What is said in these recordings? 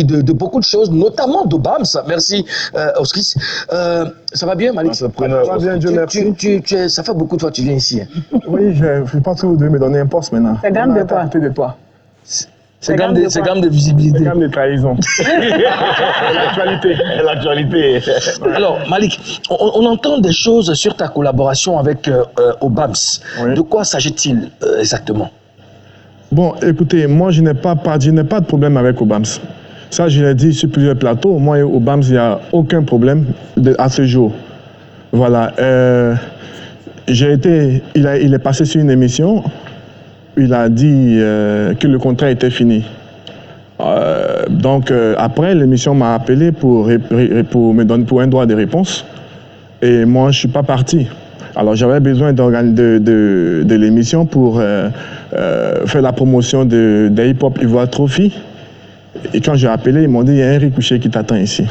de beaucoup de choses, notamment d'Obams. Merci, Oscris. Ça va bien, Malik? Ça va bien, Dieu merci. Ça fait beaucoup de fois que tu viens ici. Hein. Oui, je pense que vous devez me donner un poste maintenant. C'est gamme de quoi? De toi. C'est gamme de visibilité. C'est gamme de trahison. L'actualité. Alors, Malik, on entend des choses sur ta collaboration avec Obams. Oui. De quoi s'agit-il exactement? Bon, écoutez, moi, je n'ai pas de problème avec Obams. Ça, je l'ai dit sur plusieurs plateaux. Moi et Obams, il n'y a aucun problème à ce jour. Voilà. Il est passé sur une émission. Il a dit que le contrat était fini. Donc, après, l'émission m'a appelé pour me donner un droit de réponse. Et moi, je ne suis pas parti. Alors, j'avais besoin de l'émission pour faire la promotion de Hip Hop Ivoire Trophy. Et quand j'ai appelé, ils m'ont dit, il y a un Ricochet qui t'attend ici.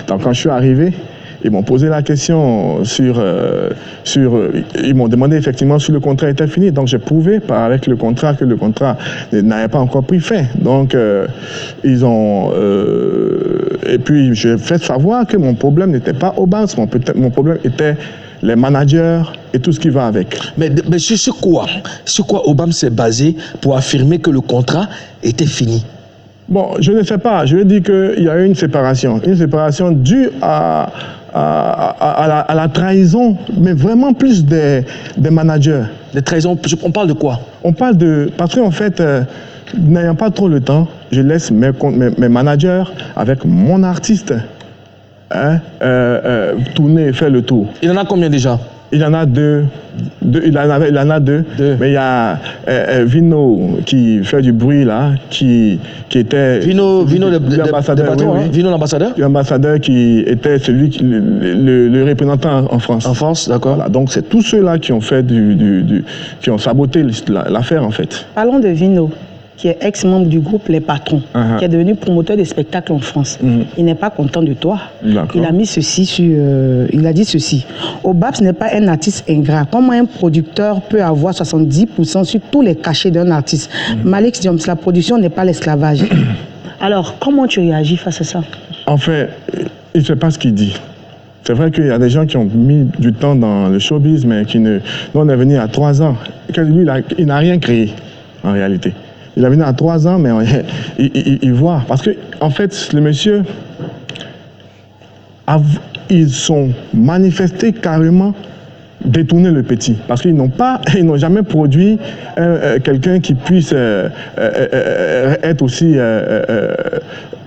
Donc, quand je suis arrivé, ils m'ont posé la question ils m'ont demandé effectivement si le contrat était fini. Donc, j'ai prouvé avec le contrat que le contrat n'avait pas encore pris fin. Donc, ils ont... et puis, j'ai fait savoir que mon problème n'était pas Obams, mon problème était les managers et tout ce qui va avec. Mais sur quoi Obams s'est basé pour affirmer que le contrat était fini? Bon, je ne sais pas. Je vais dire qu'il y a eu une séparation due à la trahison, mais vraiment plus des managers. Des trahisons, on parle de quoi? On parle de... Parce qu'en fait, n'ayant pas trop le temps, je laisse mes managers avec mon artiste tourner et faire le tour. Il en a combien déjà? Il en a deux. Il en a deux. Mais il y a Vino qui fait du bruit là, qui était... Vino l'ambassadeur. Vino l'ambassadeur? L'ambassadeur qui était celui le représentant en France. En France, d'accord. Voilà, donc c'est tous ceux-là qui ont fait qui ont saboté l'affaire en fait. Parlons de Vino, qui est ex-membre du groupe Les Patrons, qui est devenu promoteur de spectacles en France. Il n'est pas content de toi. Il a mis il a dit ceci. Obams n'est pas un artiste ingrat. Comment un producteur peut avoir 70% sur tous les cachets d'un artiste? Malik Diom, la production n'est pas l'esclavage. Alors, comment tu réagis face à ça? En fait, il ne sait pas ce qu'il dit. C'est vrai qu'il y a des gens qui ont mis du temps dans le showbiz, mais nous, on est venu à 3 ans. Lui, il n'a rien créé, en réalité. Il est venu à 3 ans, mais il voit. Parce que, en fait, le monsieur, ils sont manifestés carrément détourner le petit. Parce qu'ils n'ont jamais produit quelqu'un qui puisse être aussi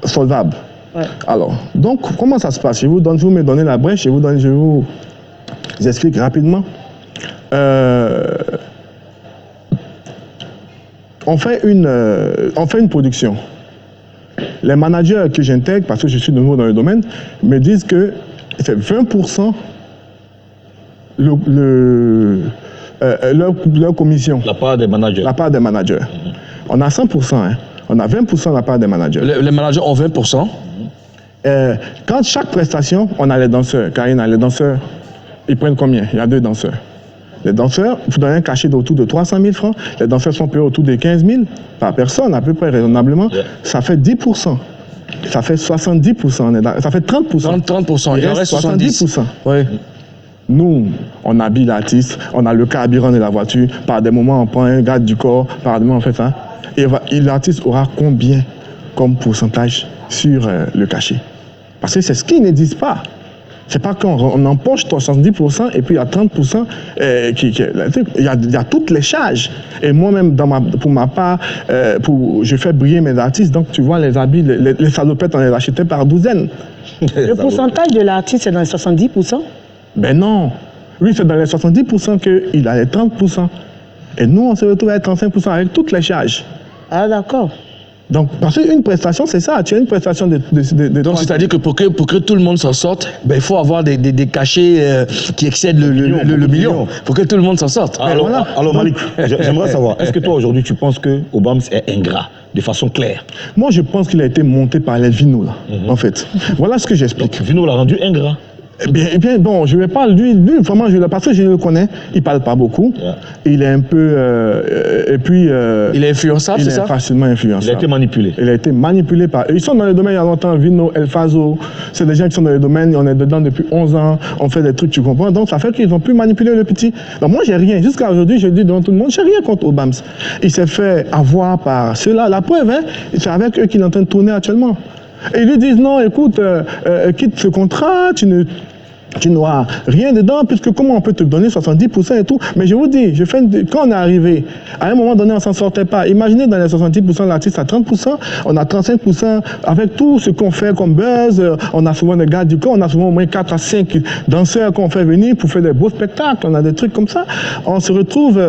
solvable. Ouais. Alors, donc, comment ça se passe? Vous me donnez la brèche, je vous explique rapidement. On fait une production. Les managers que j'intègre, parce que je suis de nouveau dans le domaine, me disent que c'est 20% leur commission. La part des managers. La part des managers. On a 100%. Hein. On a 20% de la part des managers. Les managers ont 20%. Quand chaque prestation, on a les danseurs. Karina, les danseurs, ils prennent combien? Il y a 2 danseurs. Les danseurs, vous donnez un cachet d'autour de 300 000 francs. Les danseurs sont payés autour de 15 000 par personne, à peu près raisonnablement. Yeah. Ça fait 10%. Ça fait 70%. Ça fait 30%. 30%. Il en reste 70%. Oui. Nous, on habille l'artiste, on a le carburant de la voiture. Par des moments, on prend un garde du corps. Par des moments, on fait ça. Et l'artiste aura combien comme pourcentage sur le cachet? Parce que c'est ce qu'ils ne disent pas. C'est pas qu'on empoche 70% et puis il y a 30% il y a toutes les charges. Et moi-même, pour ma part, je fais briller mes artistes. Donc, tu vois, les habits, les salopettes, on les achetait par douzaines. Le pourcentage de l'artiste, c'est dans les 70%? Ben non. Lui, c'est dans les 70% qu'il a les 30%. Et nous, on se retrouve à 35% avec toutes les charges. Ah, d'accord. Donc, parce qu'une prestation, c'est ça. Tu as une prestation de donc, c'est-à-dire que pour que tout le monde s'en sorte, ben, il faut avoir des cachets qui excèdent le million. Pour que tout le monde s'en sorte. Alors, voilà. Alors Malik, j'aimerais savoir, est-ce que toi, aujourd'hui, tu penses que Obams est ingrat, de façon claire? Moi, je pense qu'il a été monté par les Vino, là, en fait. Voilà ce que j'explique. Vino l'a rendu ingrat. Bien, bon, je ne vais pas, lui, vraiment, parce que je le connais, il ne parle pas beaucoup. Yeah. Il est un peu. Et puis. Il est influençable, c'est ça? Il est facilement influençable. Il a été manipulé. Il a été manipulé par. Ils sont dans le domaine il y a longtemps, Vino, El Fazo. C'est des gens qui sont dans le domaine, on est dedans depuis 11 ans, on fait des trucs, tu comprends? Donc ça fait qu'ils ont pu manipuler le petit. Donc moi, j'ai rien. Jusqu'à aujourd'hui, je dis devant tout le monde, j'ai rien contre Obams. Il s'est fait avoir par ceux-là. La preuve, hein, c'est avec eux qu'il est en train de tourner actuellement. Et ils lui disent non, écoute, quitte ce contrat, tu n'auras rien dedans, puisque comment on peut te donner 70% et tout. Mais je vous dis, quand on est arrivé, à un moment donné, on ne s'en sortait pas. Imaginez dans les 70%, l'artiste à 30%, on a 35%, avec tout ce qu'on fait comme buzz, on a souvent des gars du corps, on a souvent au moins 4 à 5 danseurs qu'on fait venir pour faire des beaux spectacles, on a des trucs comme ça. On se retrouve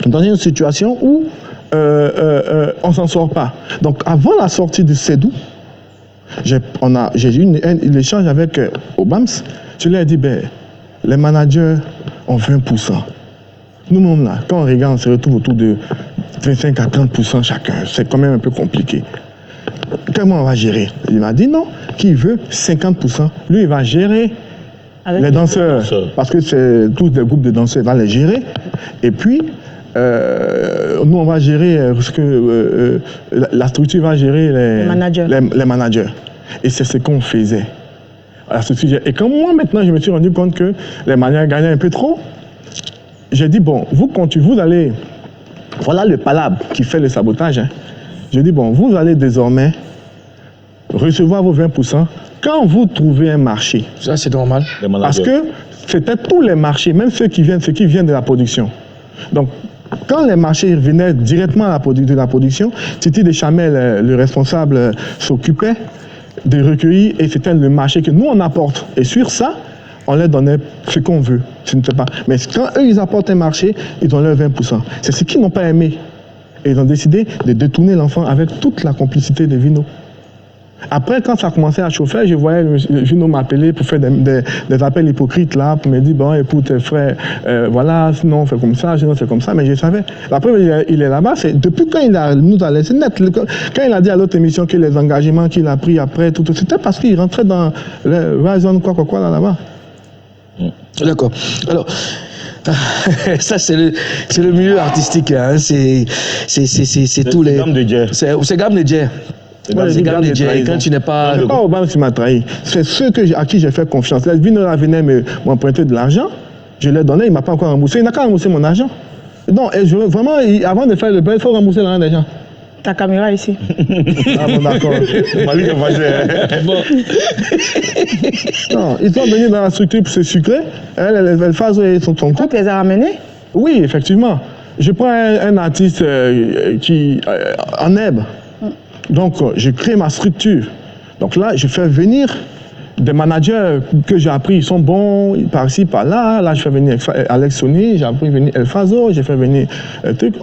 dans une situation où on ne s'en sort pas. Donc avant la sortie de Cédou, j'ai eu un échange avec Obams. Je lui ai dit, les managers ont 20%. Nous-mêmes, là, quand on regarde, on se retrouve autour de 25 à 30% chacun. C'est quand même un peu compliqué. Comment on va gérer? Il m'a dit non, qui veut 50%. Lui, il va gérer avec les danseurs. Parce que c'est tous des groupes de danseurs, il va les gérer. Et puis, nous, on va gérer ce que la structure va gérer les managers. Et c'est ce qu'on faisait. Et quand moi, maintenant, je me suis rendu compte que les managers gagnaient un peu trop, j'ai dit, bon, vous allez... Voilà le palabre qui fait le sabotage. Hein. J'ai dit, bon, vous allez désormais recevoir vos 20% quand vous trouvez un marché. Ça, c'est normal. Parce que c'était tous les marchés, même ceux qui viennent de la production. Donc, quand les marchés venaient directement de la production, Titi Deschamel, le responsable, s'occupait de recueillir et c'était le marché que nous on apporte. Et sur ça, on leur donnait ce qu'on veut. Ce n'était pas. Mais quand eux ils apportent un marché, ils ont leur 20%. C'est ce qu'ils n'ont pas aimé. Et ils ont décidé de détourner l'enfant avec toute la complicité de Vino. Après, quand ça a commencé à chauffer, je voyais Vino m'appeler pour faire des appels hypocrites là, pour me dire, bon, écoute, frère, voilà, sinon on fait comme ça, sinon c'est comme ça, mais je savais. Après, il est là-bas, depuis quand nous a laissé net, quand il a dit à l'autre émission que les engagements qu'il a pris après, tout, c'était parce qu'il rentrait dans le Horizon quoi là-bas. D'accord. Alors, ça c'est le milieu artistique, hein. C'est tous les... C'est gamme de Djer. C'est gamme de Djer. Quand tu n'es pas... C'est pas Obama qui m'a trahi. C'est ceux à qui j'ai fait confiance. Là, Vino venait m'emprunter de l'argent. Je l'ai donné, il ne m'a pas encore remboursé. Il n'a qu'à rembourser mon argent. Donc, vraiment, avant de faire le bail, il faut rembourser l'argent des gens. Ta caméra ici. Ah bon, d'accord. Malik est fâché. Non, ils sont venus dans la structure pour se sucrer. Elle fait son coup. Tu les as ramenés? Oui, effectivement. Je prends un artiste qui en herbe. Donc, je crée ma structure. Donc là, je fais venir des managers que j'ai appris, ils sont bons, par-ci, par-là. Là, je fais venir Alex Sony, j'ai appris venir El Fazo, j'ai fait venir un truc,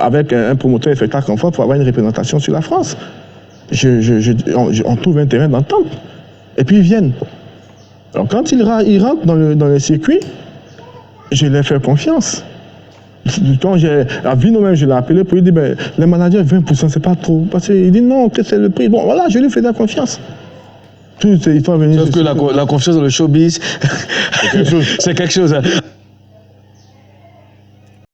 avec un promoteur de spectacle en France pour avoir une représentation sur la France. On trouve un terrain d'entente. Et puis, ils viennent. Alors, quand ils rentrent dans le circuit, je leur fais confiance. Quand à Vino même, je l'ai appelé pour lui dire, les managers, 20%, c'est pas trop. Parce qu'il dit non, que c'est le prix. Bon, voilà, je lui fais de la confiance. Ils sont venus. Sauf que la confiance dans le showbiz, c'est quelque chose. Hein.